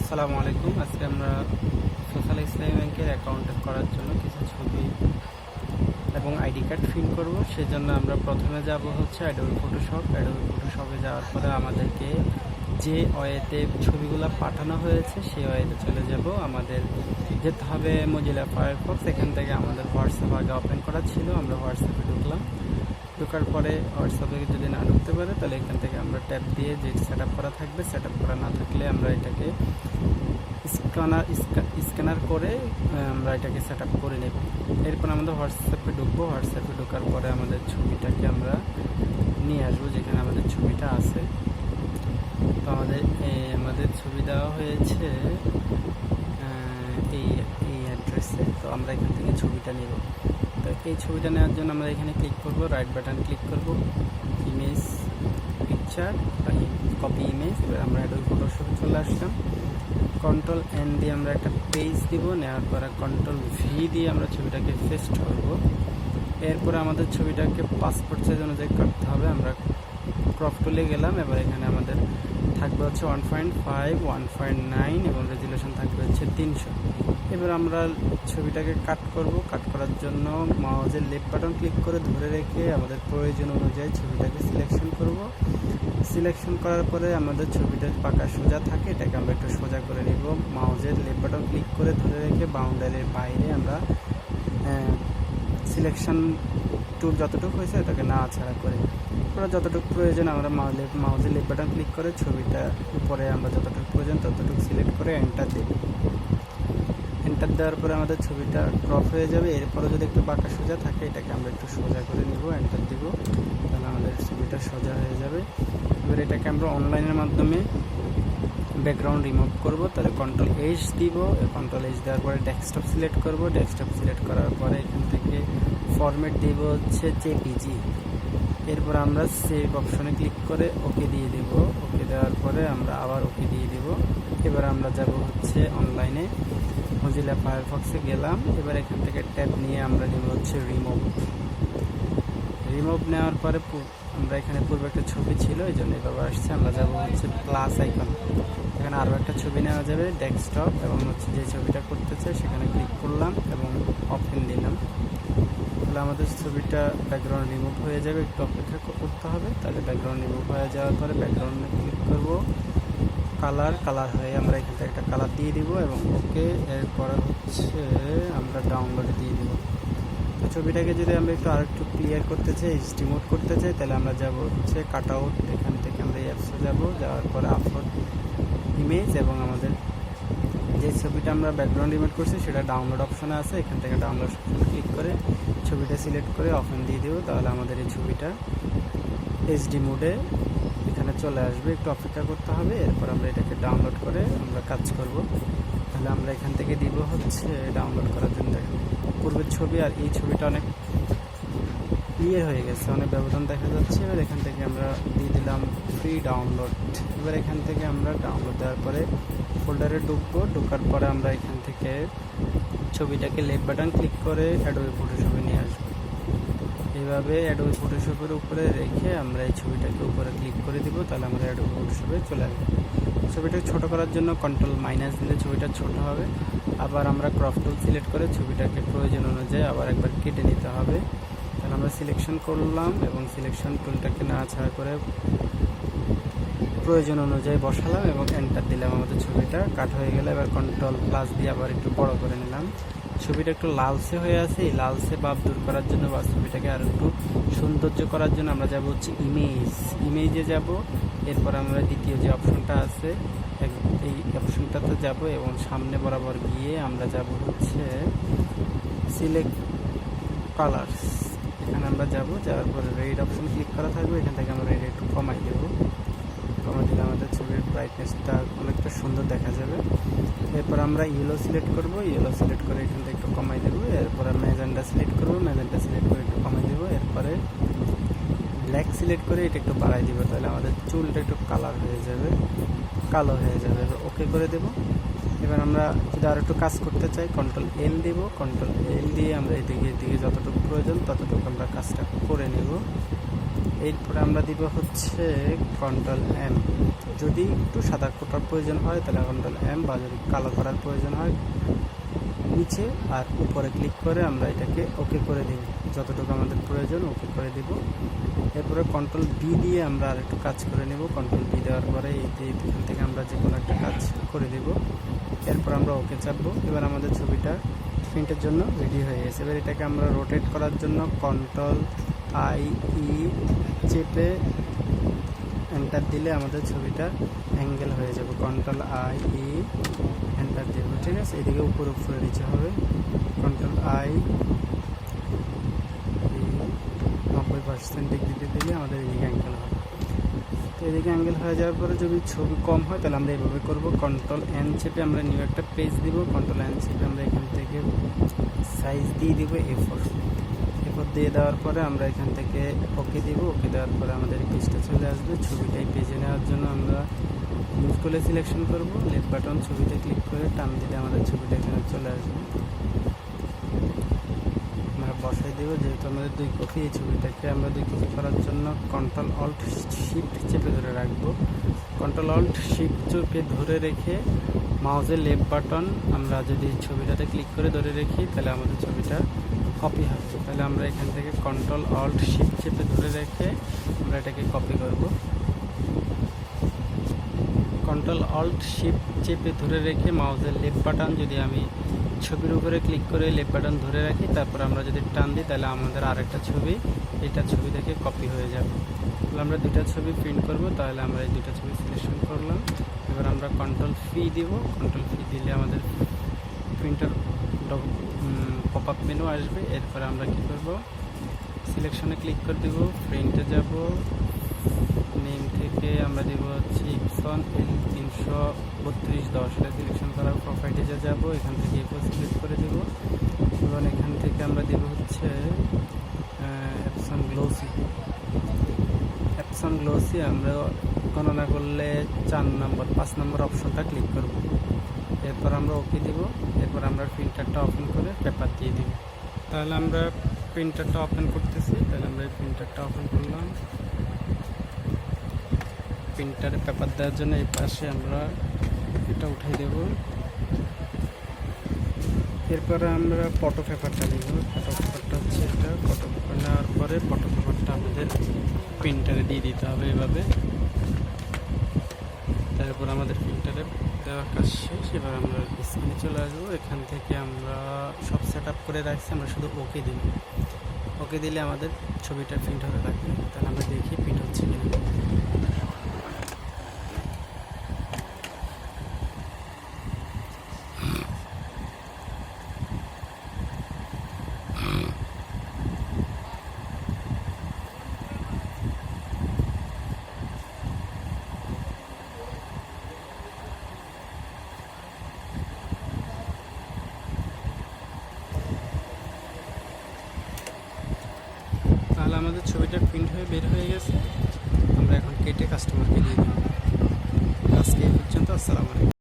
আসসালামু আলাইকুম। আজকে আমরা সোশ্যাল ইসলামী ব্যাংকের অ্যাকাউন্ট করার জন্য কিছু ছবি এবং আইডি কার্ড ফিল করব। সেজন্য আমরা প্রথমে যাব হচ্ছে অ্যাডোবি ফটোশপে যাওয়ার পরে আমাদেরকে যে ওয়েতে ছবিগুলো পাঠানো হয়েছে সেই ওয়েতে চলে যাব। আমাদের যেতে হবে মজিলা ফায়ারফক্স। এখান থেকে আমাদের হোয়াটসঅ্যাপ আগে ওপেন করা ছিল, আমরা হোয়াটসঅ্যাপে ঢোকার পরে হোয়াটসঅ্যাপে যদি না ঢুকতে পারে তাহলে এখান থেকে আমরা ট্যাপ দিয়ে যে সেট আপ করা থাকবে, সেট আপ করা না থাকলে আমরা এটাকে স্ক্যানার করে আমরা এটাকে সেট আপ করে নেব। এরপর আমাদের হোয়াটসঅ্যাপে ঢোকার পরে আমাদের ছবিটাকে আমরা নিয়ে আসবো যেখানে আমাদের ছবিটা আছে। তো আমাদের ছবি দেওয়া হয়েছে এই অ্যাড্রেসে। তো আমরা এখান থেকে ছবিটা নেব। তো এই ছবিটা নেওয়ার জন্য আমরা এখানে ক্লিক করব, রাইট বাটন ক্লিক করব, ইমেজ পিকচার বা কপি ইমেজ। এবার আমরা অ্যাডোবি ফটোশপে চলে আসলাম। কন্ট্রোল এন দিয়ে আমরা একটা পেজ দিব, নেওয়ার পরে কন্ট্রোল ভি দিয়ে আমরা ছবিটাকে পেস্ট করব। এরপরে আমাদের ছবিটাকে পাসপোর্ট সাইজ অনুযায়ী কাটতে হবে। আমরা ক্রপ টুলে গেলাম। এবার এখানে আমাদের থাকবে হচ্ছে 1.5, 1.9 এবং রেজুলেশন থাকবে হচ্ছে 300। এবার আমরা ছবিটাকে কাট করব। কাট করার জন্য মাউসের লেফট বাটন ক্লিক করে ধরে রেখে আমাদের প্রয়োজন অনুযায়ী ছবিটাকে সিলেকশন করব। সিলেকশন করার পরে আমাদের ছবিটা পাকা সোজা থাকে, এটাকে আমরা একটু সোজা করে নিব। মাউসের লেফট বাটন ক্লিক করে ধরে রেখে বাউন্ডারির বাইরে আমরা সিলেকশন টুল যতটুকু হয়েছে এটাকে নাড়াচাড়া করে ওরা যতটুকু প্রয়োজন আমরা মাউসের লেফট বাটন ক্লিক করে ছবিটা উপরে আমরা যতটুকু প্রয়োজন ততটুকু সিলেক্ট করে এন্টার দেব। এন্টার দেওয়ার পরে আমাদের ছবিটা ক্রপ হয়ে যাবে। এরপরে যদি একটু বাঁকা সোজা থাকে এটাকে আমরা একটু সোজা করে নিব, এন্টার দিব, তাহলে আমাদের ছবিটা সোজা হয়ে যাবে। এবার এটাকে আমরা অনলাইনের মাধ্যমে ব্যাকগ্রাউন্ড রিমুভ করব। তাহলে কন্ট্রোল এইচ দিব। কন্ট্রোল এইচ দেওয়ার পরে ডেস্কটপ সিলেক্ট করব। ডেস্কটপ সিলেক্ট করার পরে এখান থেকে ফরম্যাট দিব হচ্ছে জেপিজি। এরপর আমরা সেভ অপশনে ক্লিক করে ওকে দিয়ে দেব। ওকে দেওয়ার পরে আমরা আবার ওকে দিয়ে দেব। এবার আমরা যাব হচ্ছে অনলাইনে মজিলা ফায়ারফক্সে গেলাম। এবার এখান থেকে ট্যাব নিয়ে আমরা নিব হচ্ছে রিমুভ নেওয়ার পরে আমরা এখানে পূর্বে একটা ছবি ছিল, এই জন্য এভাবে আসছে। আমরা যাব হচ্ছে প্লাস আইকন, এখানে আরও একটা ছবি নেওয়া যাবে ডেস্কটপ এবং হচ্ছে যে ছবিটা করতে চাই সেখানে ক্লিক করলাম এবং ওপেন দিলাম। তাহলে আমাদের ছবিটা ব্যাকগ্রাউন্ড রিমুভ হয়ে যাবে, একটু অপেক্ষা করতে হবে। তাহলে ব্যাকগ্রাউন্ড রিমুভ হয়ে যাওয়ার পরে ব্যাকগ্রাউন্ডে ক্লিক করব, কালার হয়ে আমরা এখান থেকে একটা কালার দিয়ে দিব এবং ওকে। এরপরে হচ্ছে আমরা ডাউনলোডে দিয়ে দিব। তো ছবিটাকে যদি আমরা আরেকটু ক্লিয়ার করতে চাই, এইচডি মোড করতে চাই, তাহলে আমরা যাব হচ্ছে কাট আউট। এখান থেকে আমরা এই অ্যাপসে যাওয়ার পরে আপলোড ইমেজ এবং আমাদের যে ছবিটা আমরা ব্যাকগ্রাউন্ড ইমেজ করছি সেটা ডাউনলোড অপশনে আছে। এখান থেকে ডাউনলোড অপশনে ক্লিক করে ছবিটা সিলেক্ট করে ওপেন দিয়ে দেবো। তাহলে আমাদের এই ছবিটা এইচডি মোডে এখানে চলে আসবে। একটু অপেক্ষা করতে হবে। এরপর আমরা এটাকে ডাউনলোড করে আমরা কাজ করব। তাহলে আমরা এখান থেকে দিব হচ্ছে ডাউনলোড করার জন্য। দেখেন পূর্বের ছবি আর এই ছবিটা অনেক ক্লিয়ার হয়ে গেছে, অনেক ব্যবধান দেখা যাচ্ছে। এবার এখান থেকে আমরা দিয়ে দিলাম ফ্রি ডাউনলোড। এবার এখান থেকে আমরা ডাউনলোড দেওয়ার পরে ফোল্ডারে ঢোকার পরে আমরা এখান থেকে ছবিটাকে লেফট বাটন ক্লিক করে অ্যাডোবি ফটোশপে নিয়ে আসবো। এইভাবে অ্যাডোবি ফটোশপের উপরে রেখে আমরা এই ছবিটাকে উপরে ক্লিক করে দিব। তাহলে আমরা অ্যাডোবি ফটোশপে চলে আসবো। ছবিটাকে ছোট করার জন্য কন্ট্রোল মাইনাস দিলে ছবিটা ছোট হবে। আবার আমরা ক্রপ টুল সিলেক্ট করে ছবিটাকে প্রয়োজন অনুযায়ী আবার একবার কেটে নিতে হবে। তাহলে আমরা সিলেকশন করলাম এবং সিলেকশন টুলটাকে নাড়াচাড়া করে প্রয়োজন অনুযায়ী বসালাম এবং এন্টার দিলাম। আমাদের ছবিটা কাট হয়ে গেলে এবার কন্ট্রোল প্লাস দিয়ে আবার একটু বড় করে নিলাম। ছবিটা একটু লালসে হয়ে আছে, এই লালসে ভাব দূর করার জন্য বা ছবিটাকে আর একটু সৌন্দর্য করার জন্য আমরা যাব হচ্ছে ইমেজে যাব। এরপর আমরা দ্বিতীয় যে অপশনটা আছে এই অপশনটাতে যাব এবং সামনে বরাবর গিয়ে আমরা যাব হচ্ছে সিলেক্ট কালার্স। এখানে আমরা যাওয়ার পরে রেড অপশন ক্লিক করা থাকবে। এখান থেকে আমরা রেড একটু কমাই দেবো। কমাই দিলে আমাদের ছবির ব্রাইটনেসটা অনেকটা সুন্দর দেখা যাবে। এরপর আমরা ইয়েলো সিলেক্ট করব, ইয়েলো সিলেক্ট করে এখান থেকে একটু কমাই দেবো। এরপরে ম্যাজেন্টা সিলেক্ট করব, ম্যাজেন্টা সিলেক্ট করে একটু কমাই দেবো। এরপরে ব্ল্যাক সিলেক্ট করে এটা একটু বাড়াই দিব। তাহলে আমাদের চুলটা একটু কালো হয়ে যাবে। এবার ওকে করে দেব। এবার আমরা যদি আর একটু কাজ করতে চাই কন্ট্রোল এল দিব। কন্ট্রোল এল দিয়ে আমরা এদিকে যতটুকু প্রয়োজন ততটুকু আমরা কাজটা করে নেব। এরপরে আমরা দিব হচ্ছে কন্ট্রোল এম। যদি একটু সাদা কোটার প্রয়োজন হয় তাহলে কন্ট্রোল এম, বা যদি কালো করার প্রয়োজন হয় নিচে আর উপরে ক্লিক করে আমরা এটাকে ওকে করে দিব, যতটুকু আমাদের প্রয়োজন ওকে করে দিব। এরপরে কন্ট্রোল বি দিয়ে আমরা আর একটু কাজ করে নেব। কন্ট্রোল বি দেওয়ার পরে এখান থেকে আমরা যে কোনো একটা কাজ করে দেব। এরপর আমরা ওকে চাপবো। এবার আমাদের ছবিটা প্রিন্টের জন্য রেডি হয়ে গেছে। এবার এটাকে আমরা রোটেট করার জন্য কন্ট্রোল আই ই চেপে এন্টার দিলে আমাদের ছবিটা অ্যাঙ্গেল হয়ে যাবে। কন্ট্রোল আই ই এন্টার দেবো, ঠিক আছে। এদিকে উপরে উপরে নিচে হবে। কন্ট্রোল আই 90% ডিগ্রিতে দিলে আমাদের এদিকে অ্যাঙ্গেল হবে। তো এদিকে অ্যাঙ্গেল হয়ে যাওয়ার পরে যদি ছবি কম হয় তাহলে আমরা এইভাবে করবো। কন্ট্রোল এন চেপে আমরা নিউ একটা পেজ দিব। কন্ট্রোল এন চেপে আমরা এখান থেকে সাইজ দিয়ে দিব A4 দিয়ে দেওয়ার পরে আমরা এখান থেকে ওকে দিব। ওকে দেওয়ার পরে আমাদের পেজটা চলে আসবে। ছবিটাই পেজে নেওয়ার জন্য আমরা মুভ করে সিলেকশন করব, লেফট বাটন ছবিতে ক্লিক করে টান দিলে আমাদের ছবিটা এখানে চলে আসবে। আমরা বসাই দেবো, যেহেতু আমাদের 2 কপি। এই ছবিটাকে আমরা 2 কপি করার জন্য কন্ট্রোল অল্ট শিফট চেপে ধরে রাখবো। কন্ট্রোল অল্ট শিফট চেপে ধরে রেখে মাউসের লেফট বাটন আমরা যদি ছবিটাতে ক্লিক করে ধরে রাখি তাহলে আমাদের ছবিটা কপি হবে। তাহলে আমরা এখান থেকে কন্ট্রোল অল্ট শিফট চেপে ধরে রেখে আমরা এটাকে কপি করব। কন্ট্রোল অল্ট শিফট চেপে ধরে রেখে মাউসের লেফট বাটন যদি আমি ছবির উপরে ক্লিক করে লেফট বাটন ধরে রাখি, তারপর আমরা যদি টান দিই তাহলে আমাদের আরেকটা ছবি এটা ছবি থেকে কপি হয়ে যাবে। তাহলে আমরা 2টা ছবি প্রিন্ট করব। তাহলে আমরা এই 2টা ছবি সিলেকশন করলাম। এবার আমরা কন্ট্রোল ফি দিব। কন্ট্রোল ফি দিলে আমাদের প্রিন্টার পপ আপ মেনু আসবে। এরপরে আমরা কি করব, সিলেকশনে ক্লিক করে দিব, প্রিন্টে যাব, নেম থেকে আমরা দেব হচ্ছে ইপসন L33210 এটা সিলেকশন করার প্রপার্টিজে যাব। এখান থেকে এরপর সিলেক্ট করে দেব এবং এখান থেকে আমরা দেব হচ্ছে এপসন গ্লোসি। এপসন গ্লোসি আমরা গণনা করলে 5 নম্বর অপশনটা ক্লিক করব। এরপর আমরা ওকে দিব। এরপর আমরা প্রিন্টারটা ওপেন করে পেপার দিয়ে দিব। তাহলে আমরা প্রিন্টারটা ওপেন করতেছি। তাহলে আমরা এই প্রিন্টারটা ওপেন করলাম। প্রিন্টারে পেপার দেওয়ার জন্য এই পাশে আমরা এটা উঠাই দেব। এরপরে আমরা ফটো পেপারটা দেব। ফটো পেপারটা হচ্ছে এটা। ফটো পেপার নেওয়ার পরে ফটো পেপারটা আমাদের প্রিন্টারে দিয়ে দিতে হবে এভাবে। তারপর আমাদের প্রিন্টারে দেওয়ার কাজ শেষ। এবার আমরা স্ক্রিনে চলে আসবো। এখান থেকে আমরা সব সেট আপ করে রাখছি, আমরা শুধু ওকে দিব। ওকে দিলে আমাদের ছবিটা প্রিন্ট হতে থাকবে। তাহলে আমরা দেখি প্রিন্ট হচ্ছে কিনা। তাহলে আমাদের ছবিটা প্রিন্ট হয়ে বের হয়ে গেছে। আমরা এখন কেটে কাস্টমারকে দিয়ে দেব। আজকে এই পর্যন্ত। আসসালামু আলাইকুম।